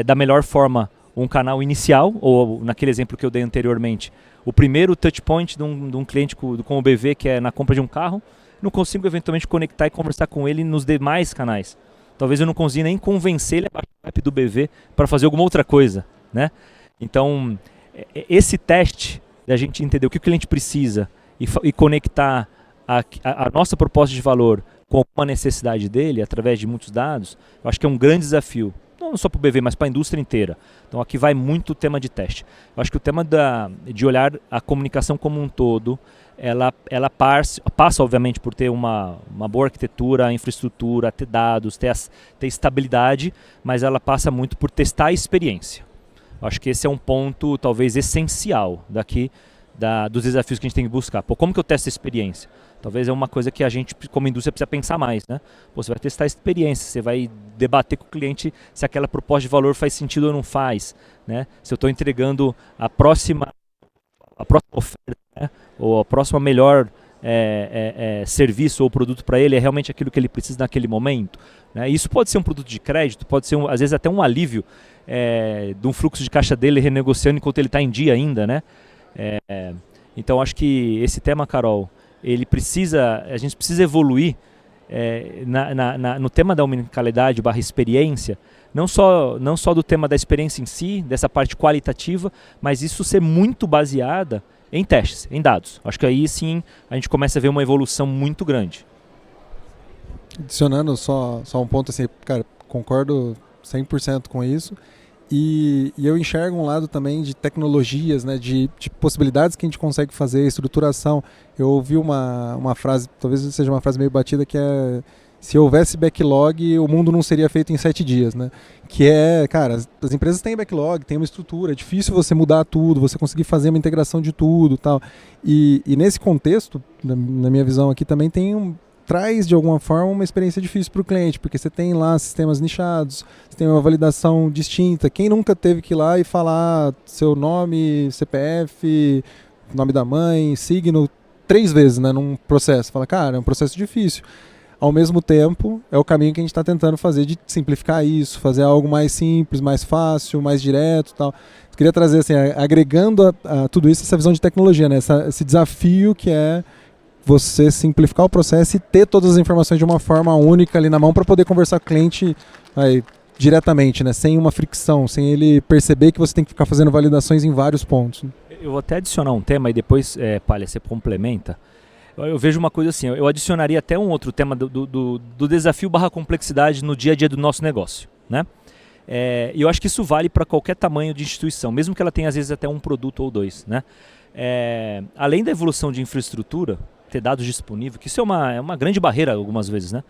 da melhor forma um canal inicial, ou naquele exemplo que eu dei anteriormente, o primeiro touch point de um cliente com o BV, que é na compra de um carro, não consigo eventualmente conectar e conversar com ele nos demais canais. Talvez eu não consiga nem convencer ele a baixar o app do BV para fazer alguma outra coisa, né? Então, esse teste da gente entender o que o cliente precisa e conectar a nossa proposta de valor com uma necessidade dele, através de muitos dados, eu acho que é um grande desafio. Não só para o BV, mas para a indústria inteira. Então aqui vai muito o tema de teste. Eu acho que o tema de olhar a comunicação como um todo, ela passa obviamente por ter uma boa arquitetura, infraestrutura, ter dados, ter estabilidade, mas ela passa muito por testar a experiência. Eu acho que esse é um ponto talvez essencial dos desafios que a gente tem que buscar. Pô, como que eu testo a experiência? Talvez é uma coisa que a gente, como indústria, precisa pensar mais, né? Pô, você vai testar a experiência, você vai debater com o cliente se aquela proposta de valor faz sentido ou não faz, né? Se eu estou entregando a próxima oferta, né? Ou a próxima melhor serviço ou produto para ele, é realmente aquilo que ele precisa naquele momento, né? Isso pode ser um produto de crédito, pode ser, às vezes, até um alívio de um fluxo de caixa dele renegociando enquanto ele está em dia ainda, né? Então, acho que esse tema, Carol, a gente precisa evoluir no tema da omnicanalidade / experiência, não só do tema da experiência em si, dessa parte qualitativa, mas isso ser muito baseada em testes, em dados. Acho que aí sim a gente começa a ver uma evolução muito grande. Adicionando só um ponto assim, cara, concordo 100% com isso. E eu enxergo um lado também de tecnologias, né, de possibilidades que a gente consegue fazer, estruturação. Eu ouvi uma frase, talvez seja uma frase meio batida, que é: se houvesse backlog, o mundo não seria feito em 7 dias, né? Que é, cara, as empresas têm backlog, têm uma estrutura, é difícil você mudar tudo, você conseguir fazer uma integração de tudo, tal. E nesse contexto, na minha visão aqui, também traz de alguma forma uma experiência difícil para o cliente, porque você tem lá sistemas nichados, você tem uma validação distinta. Quem nunca teve que ir lá e falar seu nome, CPF, nome da mãe, signo, 3 vezes, né, num processo? Fala, cara, é um processo difícil. Ao mesmo tempo, é o caminho que a gente está tentando fazer de simplificar isso, fazer algo mais simples, mais fácil, mais direto, tal. Eu queria trazer, assim, agregando a tudo isso, essa visão de tecnologia, né, esse desafio que é você simplificar o processo e ter todas as informações de uma forma única ali na mão para poder conversar com o cliente diretamente, né? Sem uma fricção, sem ele perceber que você tem que ficar fazendo validações em vários pontos. Eu vou até adicionar um tema e depois, Palha, você complementa. Eu vejo uma coisa assim, eu adicionaria até um outro tema do desafio / complexidade no dia a dia do nosso negócio, né? E eu acho que isso vale para qualquer tamanho de instituição, mesmo que ela tenha às vezes até um produto ou 2, né? Além da evolução de infraestrutura, ter dados disponíveis, que isso é uma grande barreira algumas vezes, né?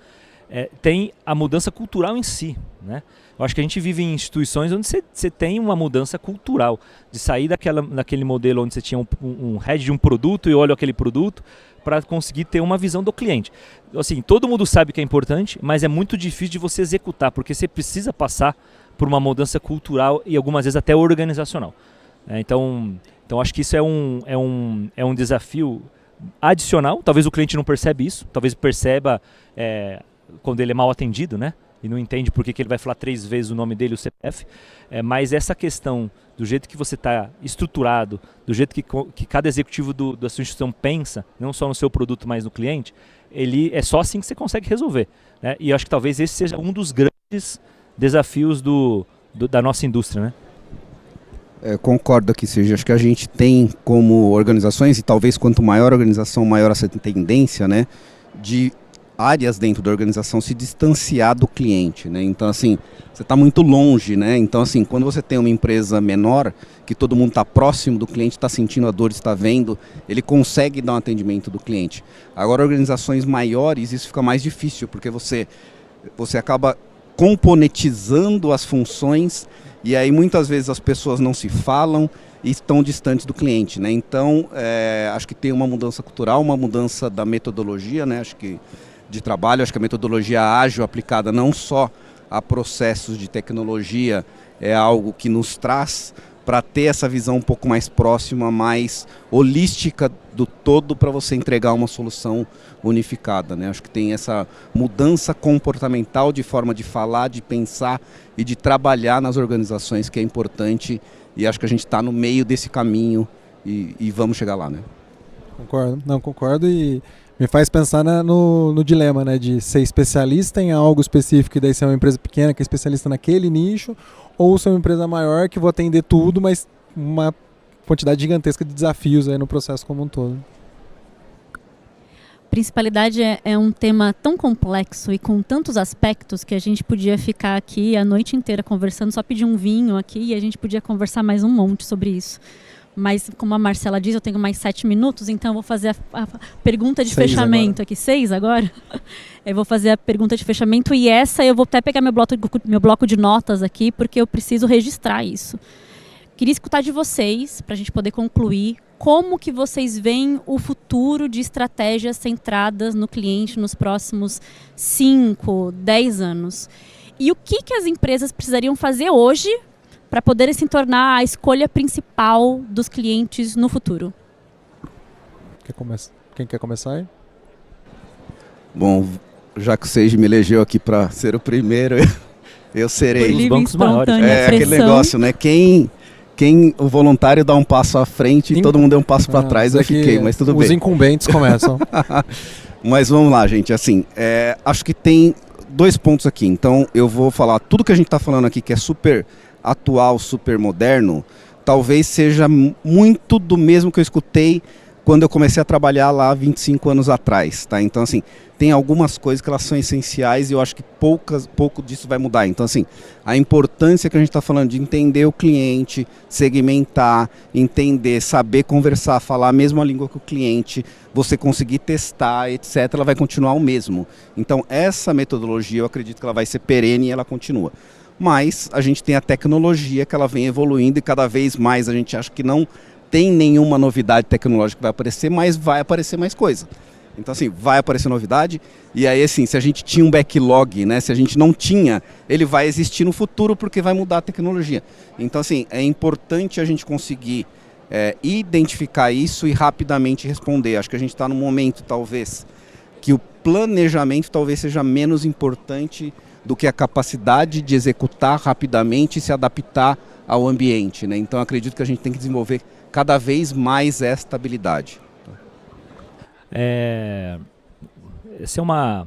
Tem a mudança cultural em si, né? Eu acho que a gente vive em instituições onde você tem uma mudança cultural, de sair daquele modelo onde você tinha um head de um produto e olha aquele produto para conseguir ter uma visão do cliente. Assim, todo mundo sabe que é importante, mas é muito difícil de você executar, porque você precisa passar por uma mudança cultural e algumas vezes até organizacional. Então acho que isso é um desafio adicional. Talvez o cliente não percebe isso, talvez perceba quando ele é mal atendido, né? E não entende por que ele vai falar 3 vezes o nome dele, o CPF. Mas essa questão do jeito que você está estruturado, do jeito que cada executivo da sua instituição pensa, não só no seu produto, mas no cliente, é só assim que você consegue resolver, né? E eu acho que talvez esse seja um dos grandes desafios da nossa indústria, né? Concordo aqui, Sérgio. Acho que a gente tem como organizações, e talvez quanto maior a organização, maior essa tendência, né, de áreas dentro da organização se distanciar do cliente, né? Então, assim, você está muito longe, né? Então, assim, quando você tem uma empresa menor, que todo mundo está próximo do cliente, está sentindo a dor, está vendo, ele consegue dar um atendimento do cliente. Agora, organizações maiores, isso fica mais difícil, porque você acaba componentizando as funções e aí muitas vezes as pessoas não se falam e estão distantes do cliente, né? Então, acho que tem uma mudança cultural, uma mudança da metodologia, né? Acho que de trabalho, acho que a metodologia ágil aplicada não só a processos de tecnologia é algo que nos traz para ter essa visão um pouco mais próxima, mais holística do todo para você entregar uma solução unificada, né? Acho que tem essa mudança comportamental de forma de falar, de pensar e de trabalhar nas organizações que é importante e acho que a gente está no meio desse caminho e vamos chegar lá, né? Concordo e me faz pensar no dilema, né, de ser especialista em algo específico e daí ser uma empresa pequena que é especialista naquele nicho, ou ser uma empresa maior que vou atender tudo, mas uma quantidade gigantesca de desafios aí no processo como um todo. Principalidade é um tema tão complexo e com tantos aspectos que a gente podia ficar aqui a noite inteira conversando, só pedir um vinho aqui e a gente podia conversar mais um monte sobre isso. Mas, como a Marcela diz, eu tenho mais 7 minutos, então eu vou fazer a pergunta de 6 fechamento agora. aqui. 6 agora? Eu vou fazer a pergunta de fechamento e essa eu vou até pegar meu bloco de notas aqui, porque eu preciso registrar isso. Queria escutar de vocês, para a gente poder concluir, como que vocês veem o futuro de estratégias centradas no cliente nos próximos 5, 10 anos. E o que as empresas precisariam fazer hoje para poderem se tornar a escolha principal dos clientes no futuro? Quem quer começar aí? Bom, já que o Seiji me elegeu aqui para ser o primeiro, eu serei. Livre, bancos maiores. espontânea Aquele pressão. negócio, né? Quem o voluntário dá um passo à frente e todo mundo deu um passo para trás, eu fiquei, mas tudo Os bem. incumbentes começam. Mas vamos lá, gente. Assim, acho que tem 2 pontos aqui. Então, eu vou falar tudo que a gente está falando aqui, que é super atual, super moderno, talvez seja muito do mesmo que eu escutei quando eu comecei a trabalhar lá 25 anos atrás, tá? Então, assim, tem algumas coisas que elas são essenciais e eu acho que pouco disso vai mudar. Então, assim, a importância que a gente está falando de entender o cliente, segmentar, entender, saber conversar, falar a mesma língua que o cliente, você conseguir testar, etc., ela vai continuar o mesmo. Então, essa metodologia, eu acredito que ela vai ser perene e ela continua. Mas a gente tem a tecnologia que ela vem evoluindo e cada vez mais a gente acha que não tem nenhuma novidade tecnológica que vai aparecer, mas vai aparecer mais coisa. Então, assim, vai aparecer novidade e aí, assim, se a gente tinha um backlog, né, se a gente não tinha, ele vai existir no futuro porque vai mudar a tecnologia. Então, assim, é importante a gente conseguir identificar isso e rapidamente responder. Acho que a gente está num momento, talvez, que o planejamento talvez seja menos importante do que a capacidade de executar rapidamente e se adaptar ao ambiente, né? Então, acredito que a gente tem que desenvolver cada vez mais essa habilidade. Essa é uma...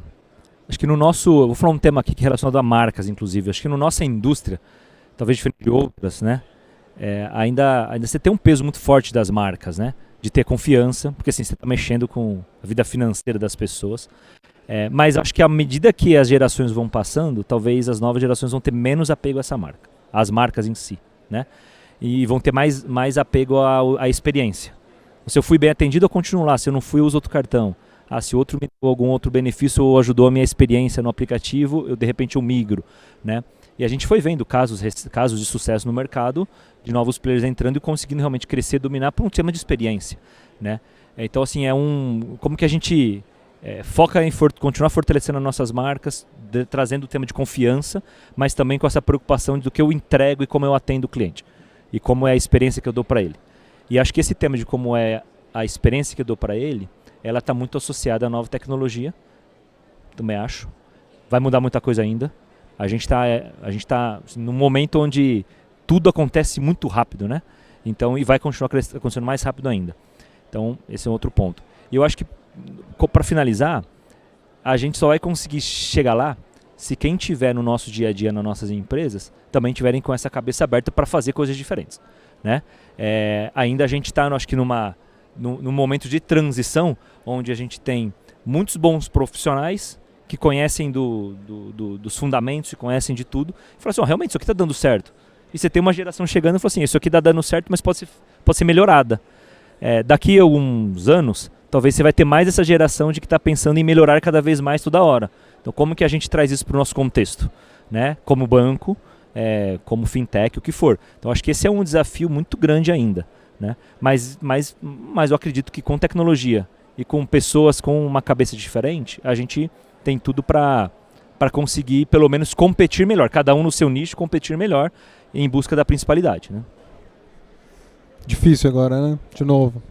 Acho que no nosso... Eu vou falar um tema aqui que é relacionado a marcas, inclusive. Acho que na nossa indústria, talvez diferente de outras, né? Ainda você tem um peso muito forte das marcas, né? De ter confiança, porque assim, você está mexendo com a vida financeira das pessoas. Mas acho que à medida que as gerações vão passando, talvez as novas gerações vão ter menos apego a essa marca. As marcas em si, né? E vão ter mais apego à experiência. Se eu fui bem atendido, eu continuo lá. Se eu não fui, eu uso outro cartão. Se outro me deu algum outro benefício ou ajudou a minha experiência no aplicativo, de repente eu migro, né? E a gente foi vendo casos de sucesso no mercado, de novos players entrando e conseguindo realmente crescer e dominar por um tema de experiência, né? Então, assim, como que a gente foca em continuar fortalecendo as nossas marcas, trazendo o tema de confiança, mas também com essa preocupação do que eu entrego e como eu atendo o cliente. E como é a experiência que eu dou para ele. E acho que esse tema de como é a experiência que eu dou para ele, ela está muito associada à nova tecnologia, também acho. Vai mudar muita coisa ainda. A gente está assim, num momento onde tudo acontece muito rápido, né? Então, e vai continuar acontecendo mais rápido ainda. Então, esse é um outro ponto. E eu acho que, para finalizar, a gente só vai conseguir chegar lá se quem tiver no nosso dia a dia, nas nossas empresas, também tiverem com essa cabeça aberta para fazer coisas diferentes, né? Ainda a gente está, acho que num momento de transição, onde a gente tem muitos bons profissionais que conhecem dos fundamentos, que conhecem de tudo, e falam assim, realmente isso aqui está dando certo. E você tem uma geração chegando e fala assim, isso aqui está dando certo, mas pode ser melhorada. Daqui a alguns anos, talvez você vai ter mais essa geração de que está pensando em melhorar cada vez mais toda hora. Então, como que a gente traz isso para o nosso contexto, né? Como banco, como fintech, o que for. Então, acho que esse é um desafio muito grande ainda, né? Mas eu acredito que com tecnologia e com pessoas com uma cabeça diferente, a gente tem tudo para conseguir, pelo menos, competir melhor. Cada um no seu nicho, competir melhor em busca da principalidade, né? Difícil agora, né? De novo.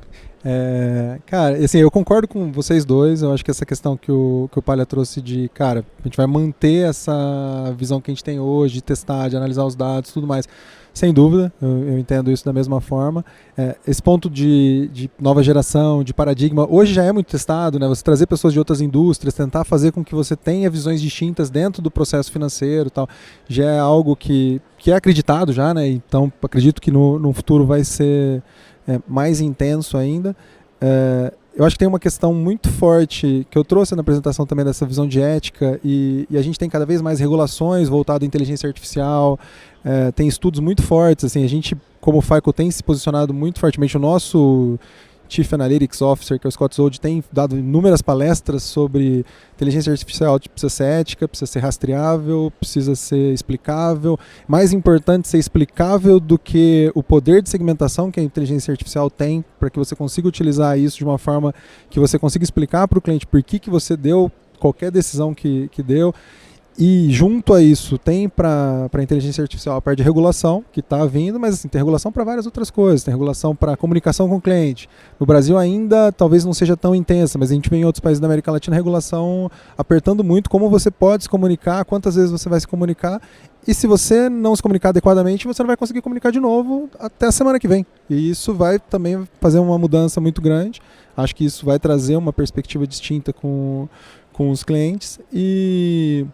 Cara, assim, eu concordo com vocês dois. Eu acho que essa questão que o Palha trouxe de, cara, a gente vai manter essa visão que a gente tem hoje, de testar, de analisar os dados, tudo mais. Sem dúvida, eu entendo isso da mesma forma. Esse ponto de nova geração, de paradigma, hoje já é muito testado, né? Você trazer pessoas de outras indústrias, tentar fazer com que você tenha visões distintas dentro do processo financeiro e tal, já é algo que é acreditado já, né? Então, acredito que no futuro vai ser mais intenso ainda. eu acho que tem uma questão muito forte que eu trouxe na apresentação também dessa visão de ética e a gente tem cada vez mais regulações voltadas à inteligência artificial, tem estudos muito fortes, assim, a gente como FICO tem se posicionado muito fortemente, o nosso Chief Analytics Officer, que é o Scott Zold, tem dado inúmeras palestras sobre inteligência artificial, precisa ser ética, precisa ser rastreável, precisa ser explicável. Mais importante ser explicável do que o poder de segmentação que a inteligência artificial tem, para que você consiga utilizar isso de uma forma que você consiga explicar para o cliente por que você deu qualquer decisão que deu. E junto a isso tem para a inteligência artificial a parte de regulação que está vindo, mas assim, tem regulação para várias outras coisas, tem regulação para comunicação com o cliente. No Brasil ainda talvez não seja tão intensa, mas a gente vê em outros países da América Latina a regulação apertando muito como você pode se comunicar, quantas vezes você vai se comunicar, e se você não se comunicar adequadamente, você não vai conseguir comunicar de novo até a semana que vem. E isso vai também fazer uma mudança muito grande. Acho que isso vai trazer uma perspectiva distinta com os clientes. E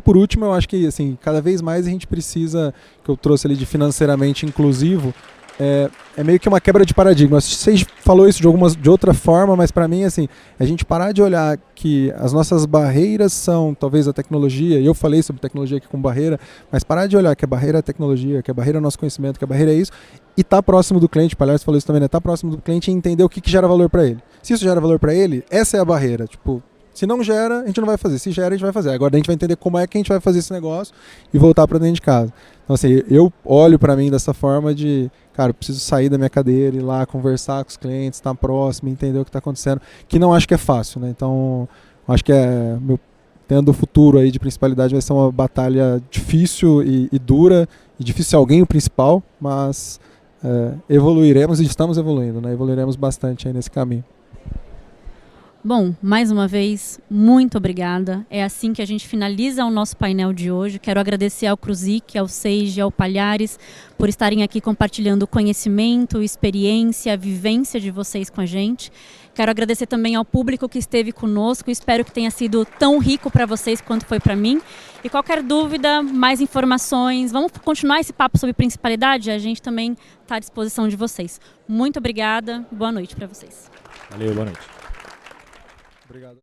por último, eu acho que assim, cada vez mais a gente precisa, que eu trouxe ali de financeiramente inclusivo, é meio que uma quebra de paradigma. Você falou isso de outra forma, mas para mim, assim, a gente parar de olhar que as nossas barreiras são talvez a tecnologia, e eu falei sobre tecnologia aqui com barreira, mas parar de olhar que a barreira é a tecnologia, que a barreira é o nosso conhecimento, que a barreira é isso, e estar próximo do cliente, o Palhares falou isso também, né? Estar próximo do cliente e entender o que gera valor para ele. Se isso gera valor para ele, essa é a barreira, tipo... Se não gera, a gente não vai fazer. Se gera, a gente vai fazer. Agora a gente vai entender como é que a gente vai fazer esse negócio e voltar para dentro de casa. Então, assim, eu olho para mim dessa forma de, cara, eu preciso sair da minha cadeira, ir lá conversar com os clientes, estar próximo, entender o que está acontecendo, que não acho que é fácil, né? Então, acho que tendo o futuro aí de principalidade vai ser uma batalha difícil e dura, e difícil ser alguém o principal, mas evoluiremos e estamos evoluindo, né? Evoluiremos bastante aí nesse caminho. Bom, mais uma vez, muito obrigada. É assim que a gente finaliza o nosso painel de hoje. Quero agradecer ao Cruzic, ao Seiji, ao Palhares, por estarem aqui compartilhando o conhecimento, experiência, a vivência de vocês com a gente. Quero agradecer também ao público que esteve conosco. Espero que tenha sido tão rico para vocês quanto foi para mim. E qualquer dúvida, mais informações, vamos continuar esse papo sobre principalidade? A gente também está à disposição de vocês. Muito obrigada. Boa noite para vocês. Valeu, boa noite. Obrigado.